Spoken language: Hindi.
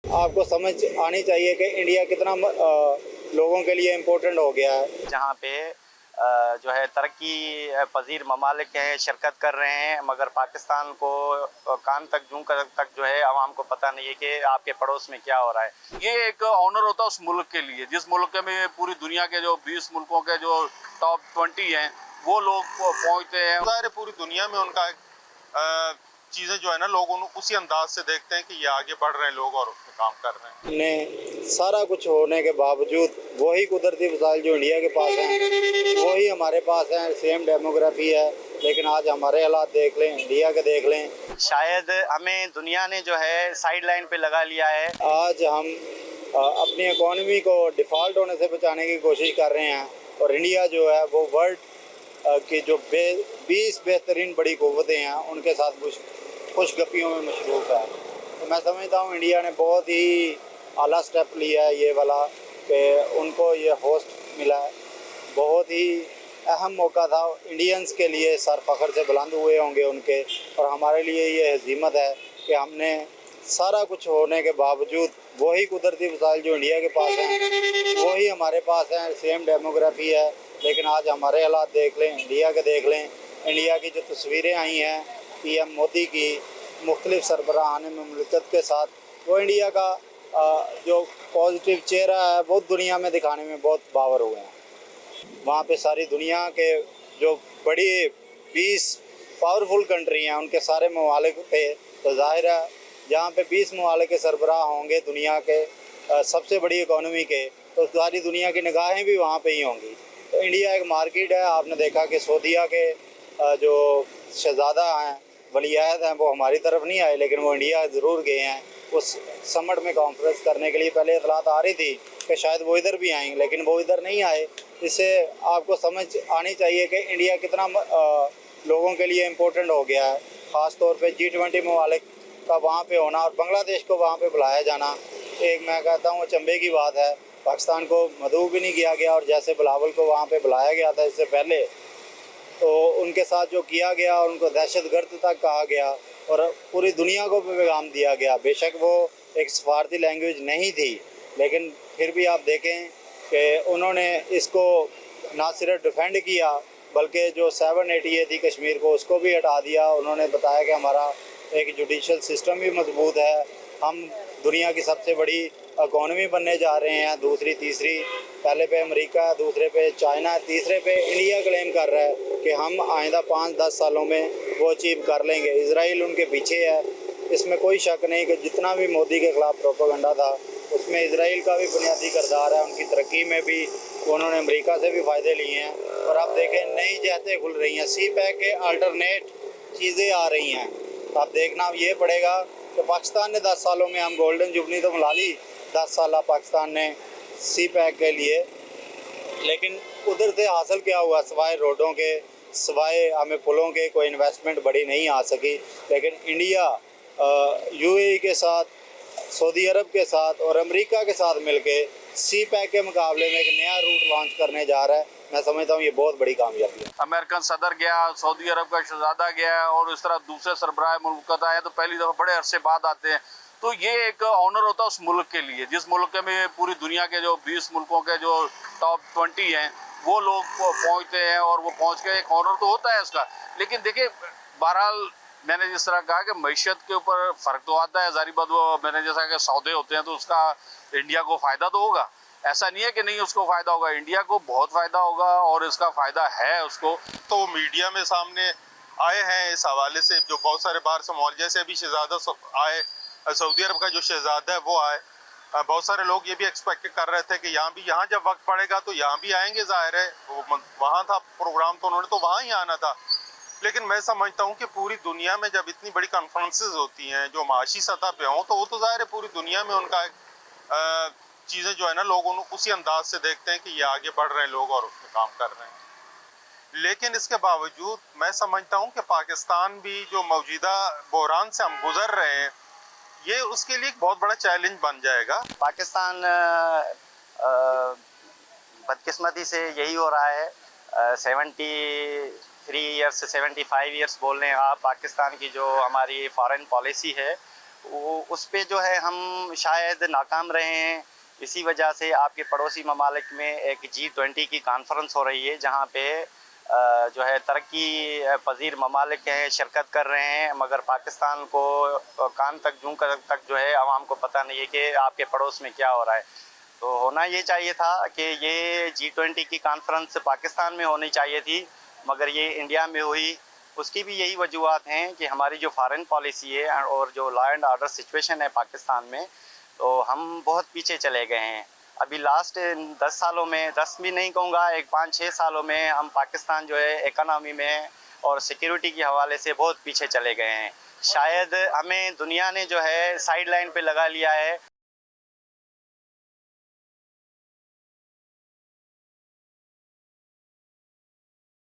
आपको समझ आनी चाहिए कि इंडिया कितना लोगों के लिए इम्पोर्टेंट हो गया है। जहाँ पे जो है तरक्की पजीर ममालिक हैं शिरकत कर रहे हैं, मगर पाकिस्तान को कान तक जूं तक जो है आवाम को पता नहीं है कि आपके पड़ोस में क्या हो रहा है। ये एक ऑनर होता है उस मुल्क के लिए, जिस मुल्क में पूरी दुनिया के जो 20 मुल्कों के जो टॉप 20 हैं वो लोग पहुंचते हैं। सारे पूरी दुनिया में उनका चीज़ें जो है ना, लोग उसी अंदाज से देखते हैं कि ये आगे बढ़ रहे हैं लोग और उसमें काम कर रहे हैं। ने सारा कुछ होने के बावजूद वही कुदरती वसाइल जो इंडिया के पास हैं वही हमारे पास हैं, सेम डेमोग्राफी है, लेकिन आज हमारे हालात देख लें, इंडिया के देख लें। शायद हमें दुनिया ने जो है साइड लाइन पे लगा लिया है। आज हम अपनी इकोनॉमी को डिफ़ॉल्ट होने से बचाने की कोशिश कर रहे हैं और इंडिया जो है वो वर्ल्ड की जो 20 बेहतरीन बड़ी क़ुव्वतें हैं उनके साथ खुशगपियों में मशरूफ़ है। तो मैं समझता हूँ इंडिया ने बहुत ही आला स्टेप लिया है ये वाला कि उनको ये होस्ट मिला है। बहुत ही अहम मौका था इंडियंस के लिए, सर फ़ख्र से बुलंद हुए होंगे उनके, और हमारे लिए ये हज़ीमत है कि हमने सारा कुछ होने के बावजूद वही कुदरती वसाइल जो इंडिया के पास हैं वही हमारे पास हैं, सेम डेमोग्राफी है, लेकिन आज हमारे हालात देख लें, इंडिया के देख लें। इंडिया की जो तस्वीरें आई हैं पीएम मोदी की मुख्तलिफ सरबराहान ममलिकत के साथ, वो इंडिया का जो पॉजिटिव चेहरा है वो दुनिया में दिखाने में बहुत बावर हुए हैं। वहाँ पे सारी दुनिया के जो बड़ी 20 पावरफुल कंट्री हैं उनके सारे ममालिक पे, तो ज़ाहिर है जहाँ पे 20 ममालिक के सरबराह होंगे दुनिया के सबसे बड़ी इकोनॉमी के, तो सारी दुनिया की निगाहें भी वहाँ पे ही होंगी। तो इंडिया एक मार्केट है। आपने देखा कि सऊदीया के जो शहज़ादा हैं, वलीअहद हैं, वो हमारी तरफ नहीं आए, लेकिन वो इंडिया ज़रूर गए हैं उस समट में कॉन्फ्रेंस करने के लिए। पहले इतलात आ रही थी कि शायद वो इधर भी आएंगे, लेकिन वो इधर नहीं आए। इससे आपको समझ आनी चाहिए कि इंडिया कितना लोगों के लिए इम्पोर्टेंट हो गया है। ख़ास तौर पे G20 ममालिक का वहाँ पे होना और बांग्लादेश को वहाँ पे बुलाया जाना, एक मैं कहता हूँ चंबे की बात है। पाकिस्तान को मदऊ भी नहीं किया गया, और जैसे बिलावल को वहाँ पे बुलाया गया था इससे पहले, तो उनके साथ जो किया गया और उनको दहशतगर्द तक कहा गया और पूरी दुनिया को पैगाम दिया गया। बेशक वो एक सफारती लैंग्वेज नहीं थी, लेकिन फिर भी आप देखें कि उन्होंने इसको ना सिर्फ डिफेंड किया बल्कि जो 780 थी कश्मीर को उसको भी हटा दिया। उन्होंने बताया कि हमारा एक जुडिशल सिस्टम भी मजबूत है, हम दुनिया की सबसे बड़ी इकॉनमी बनने जा रहे हैं, दूसरी तीसरी, पहले पे अमेरिका, दूसरे पे चाइना, तीसरे पे इंडिया क्लेम कर रहा है कि हम आइंदा 5-10 सालों में वो अचीव कर लेंगे। इजराइल उनके पीछे है, इसमें कोई शक नहीं कि जितना भी मोदी के ख़िलाफ़ प्रोपेगेंडा था उसमें इजराइल का भी बुनियादी किरदार है। उनकी तरक्की में भी उन्होंने अमेरिका से भी फ़ायदे लिए हैं। और आप देखें नई जहतें खुल रही हैं, CPEC के अल्टरनेट चीज़ें आ रही हैं। आप देखना ये पड़ेगा कि पाकिस्तान ने 10 सालों में, हम गोल्डन जुबली तो मिला ली 10 साल पाकिस्तान ने CPEC के लिए, लेकिन उधर से हासिल क्या हुआ? सिवाय रोडों के, सिवाय हमें पुलों के कोई इन्वेस्टमेंट बड़ी नहीं आ सकी। लेकिन इंडिया UAE के साथ, सऊदी अरब के साथ और अमेरिका के साथ मिलके CPEC के मुकाबले में एक नया रूट लॉन्च करने जा रहा है। मैं समझता हूँ ये बहुत बड़ी कामयाबी है। अमेरिकन सदर गया, सऊदी अरब का शहजादा गया और इस तरह दूसरे सरबराह मुल्क आए तो पहली दफ़ा बड़े अरसे बाद आते हैं। तो ये एक ऑनर होता है उस मुल्क के लिए, जिस मुल्क में पूरी दुनिया के जो 20 मुल्कों के जो टॉप 20 हैं वो लोग पहुंचते हैं, और वो पहुंच के एक ऑनर तो होता है उसका। लेकिन देखिए, बहरहाल मैंने जिस तरह कहा कि मईशत के ऊपर फ़र्क तो आता है, ज़ाहिर बात। वो मैंने जैसा कि सौदे होते हैं तो उसका इंडिया को फ़ायदा तो होगा, ऐसा नहीं है कि नहीं उसको फ़ायदा होगा। इंडिया को बहुत फ़ायदा होगा और इसका फ़ायदा है उसको। तो मीडिया में सामने आए हैं इस हवाले से, जो बहुत सारे बाहर से माहौल, जैसे अभी शहजादा आए, सऊदी अरब का जो शहजादा है वो आए, बहुत सारे लोग ये भी एक्सपेक्ट कर रहे थे कि यहाँ जब वक्त पड़ेगा तो यहाँ भी आएंगे। जाहिर है वहाँ था प्रोग्राम तो उन्होंने तो वहाँ ही आना था। लेकिन मैं समझता हूँ कि पूरी दुनिया में जब इतनी बड़ी कॉन्फ्रेंसेस होती हैं जो माशी सतह पे हों, तो वो तो जाहिर है पूरी दुनिया में उनका चीज़ें जो है ना, लोग उसी अंदाज से देखते हैं कि ये आगे बढ़ रहे हैं लोग और उसमें काम कर रहे हैं। लेकिन इसके बावजूद मैं समझता हूँ कि पाकिस्तान भी जो मौजूदा बहरान से हम गुजर रहे हैं, ये उसके लिए एक बहुत बड़ा चैलेंज बन जाएगा। पाकिस्तान बदकिस्मती से यही हो रहा है। 73 ईयर्स से 75 ईयर्स बोल रहे हैं आप। पाकिस्तान की जो हमारी फॉरेन पॉलिसी है वो उस पे जो है हम शायद नाकाम रहे हैं। इसी वजह से आपके पड़ोसी ममालिक में एक G20 की कॉन्फ्रेंस हो रही है, जहाँ पे जो है तरक्की पजीर ममालिक हैं शिरकत कर रहे हैं, मगर पाकिस्तान को कान तक जूं तक जो है आवाम को पता नहीं है कि आपके पड़ोस में क्या हो रहा है। तो होना ये चाहिए था कि ये G20 की कॉन्फ्रेंस पाकिस्तान में होनी चाहिए थी, मगर ये इंडिया में हुई। उसकी भी यही वजूहत हैं कि हमारी जो फॉरेन पॉलिसी है और जो लॉ एंड ऑर्डर सिचुएशन है पाकिस्तान में, तो हम बहुत पीछे चले गए हैं। अभी लास्ट 10 सालों में, 10 भी नहीं कहूँगा, एक 5-6 सालों में हम पाकिस्तान जो है इकनॉमी में और सिक्योरिटी के हवाले से बहुत पीछे चले गए हैं। शायद हमें दुनिया ने जो है साइड लाइन पे लगा लिया है